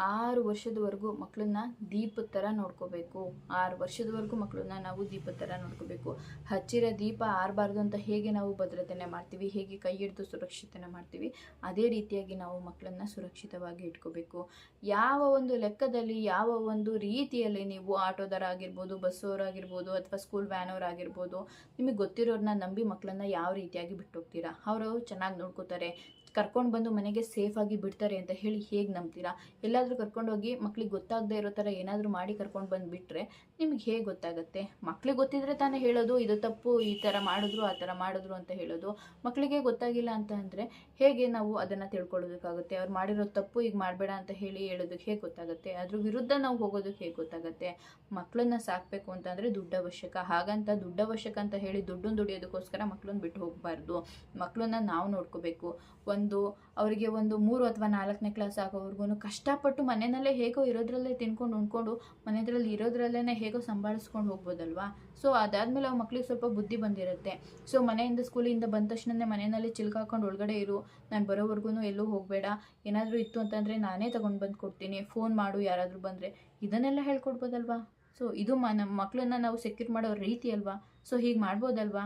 6 ವರ್ಷದವರೆಗೂ ಮಕ್ಕಳನ್ನ ದೀಪದ ಥರ ನೋಡ್ಕೋಬೇಕು. 6 ವರ್ಷದವರೆಗೂ ಮಕ್ಕಳನ್ನ ನಾವು ದೀಪದ ಥರ ನೋಡ್ಕೋಬೇಕು. ಹಚ್ಚಿರೋ ದೀಪ ಆರಬಾರ್ದು ಅಂತ ಹೇಗೆ ನಾವು ಭದ್ರತೆನೆ ಮಾಡ್ತೀವಿ, ಹೇಗೆ ಕೈ ಹಿಡಿದು ಸುರಕ್ಷಿತನ ಮಾಡ್ತೀವಿ, ಅದೇ ರೀತಿಯಾಗಿ ನಾವು ಮಕ್ಕಳನ್ನ ಸುರಕ್ಷಿತವಾಗಿ ಇಟ್ಕೋಬೇಕು. ಯಾವ ಒಂದು ಲೆಕ್ಕದಲ್ಲಿ, ಯಾವ ಒಂದು ರೀತಿಯಲ್ಲಿ ನೀವು ಆಟೋದರ ಆಗಿರ್ಬೋದು, ಬಸ್ಸವರಾಗಿರ್ಬೋದು, ಅಥವಾ ಸ್ಕೂಲ್ ವ್ಯಾನವರಾಗಿರ್ಬೋದು, ನಿಮಗೆ ಗೊತ್ತಿರೋರನ್ನ ನಂಬಿ ಮಕ್ಕಳನ್ನ ಯಾವ ರೀತಿಯಾಗಿ ಬಿಟ್ಟೋಗ್ತೀರಾ? ಅವರು ಚೆನ್ನಾಗಿ ನೋಡ್ಕೋತಾರೆ, ಕರ್ಕೊಂಡು ಬಂದು ಮನೆಗೆ ಸೇಫಾಗಿ ಬಿಡ್ತಾರೆ ಅಂತ ಹೇಳಿ ಹೇಗೆ ನಂಬ್ತೀರಾ? ಎಲ್ಲಾದರೂ ಕರ್ಕೊಂಡೋಗಿ ಮಕ್ಳಿಗೆ ಗೊತ್ತಾಗದೇ ಇರೋ ಥರ ಏನಾದರೂ ಮಾಡಿ ಕರ್ಕೊಂಡು ಬಂದು ಬಿಟ್ಟರೆ ನಿಮಗೆ ಹೇಗೆ ಗೊತ್ತಾಗುತ್ತೆ? ಮಕ್ಳಿಗೆ ಗೊತ್ತಿದ್ರೆ ತಾನೇ ಹೇಳೋದು, ಇದು ತಪ್ಪು, ಈ ಥರ ಮಾಡಿದ್ರು, ಆ ಥರ ಮಾಡಿದ್ರು ಅಂತ ಹೇಳೋದು. ಮಕ್ಕಳಿಗೆ ಗೊತ್ತಾಗಿಲ್ಲ ಅಂತ ಅಂದರೆ ಹೇಗೆ ನಾವು ಅದನ್ನು ತಿಳ್ಕೊಳ್ಳೋದಕ್ಕಾಗುತ್ತೆ? ಅವ್ರು ಮಾಡಿರೋ ತಪ್ಪು ಈಗ ಮಾಡಬೇಡ ಅಂತ ಹೇಳೋದಕ್ಕೆ ಹೇಗೆ ಗೊತ್ತಾಗುತ್ತೆ? ಅದ್ರ ವಿರುದ್ಧ ನಾವು ಹೋಗೋದಕ್ಕೆ ಹೇಗೆ ಗೊತ್ತಾಗುತ್ತೆ? ಮಕ್ಕಳನ್ನ ಸಾಕಬೇಕು ಅಂತಂದರೆ ದುಡ್ಡು ಅವಶ್ಯಕ. ಹಾಗಂತ ದುಡ್ಡು ಅವಶ್ಯಕ ಅಂತ ಹೇಳಿ ದುಡ್ಡನ್ನು ದುಡಿಯೋದಕ್ಕೋಸ್ಕರ ಮಕ್ಕಳನ್ನ ಬಿಟ್ಟು ಹೋಗಬಾರ್ದು. ಮಕ್ಕಳನ್ನ ನಾವು ನೋಡ್ಕೋಬೇಕು. ಅವರಿಗೆ ಒಂದು 3 ಅಥವಾ 4ನೇ ಕ್ಲಾಸ್ ಆಗೋವರೆಗೂ ಕಷ್ಟಪಟ್ಟು ಮನೆಯಲ್ಲೇ ಹೇಗೋ ಇರೋದ್ರಲ್ಲೇ ತಿನ್ಕೊಂಡು ಉಣ್ಕೊಂಡು ಮನೆಯಲ್ಲಿ ಇರೋದ್ರಲ್ಲೇ ಹೇಗೋ ಸಂಭಾಳಿಸ್ಕೊಂಡು ಹೋಗ್ಬೋದಲ್ವಾ? ಸೊ ಅದಾದಮೇಲೆ ಆ ಮಕ್ಳಿಗೆ ಸ್ವಲ್ಪ ಬುದ್ಧಿ ಬಂದಿರುತ್ತೆ. ಸೊ ಮನೆಯಿಂದ ಸ್ಕೂಲಿಂದ ಬಂದ ತಕ್ಷಣವೇ ಮನೆಯಲ್ಲಿ ಚಿಲ್ಕಾಕೊಂಡು ಒಳಗಡೆ ಇರು, ನಾನು ಬರೋವರೆಗೂ ಎಲ್ಲೂ ಹೋಗಬೇಡ, ಏನಾದರೂ ಇತ್ತು ಅಂತಂದರೆ ನಾನೇ ತೊಗೊಂಡು ಬಂದು ಕೊಡ್ತೀನಿ, ಫೋನ್ ಮಾಡು ಯಾರಾದರೂ ಬಂದರೆ, ಇದನ್ನೆಲ್ಲ ಹೇಳ್ಕೊಡ್ಬೋದಲ್ವಾ? ಸೊ ಇದು ಮಕ್ಕಳನ್ನ ನಾವು ಸೆಕ್ಯೂರ್ ಮಾಡೋ ರೀತಿ ಅಲ್ವಾ? ಸೊ ಹೀಗೆ ಮಾಡ್ಬೋದಲ್ವಾ?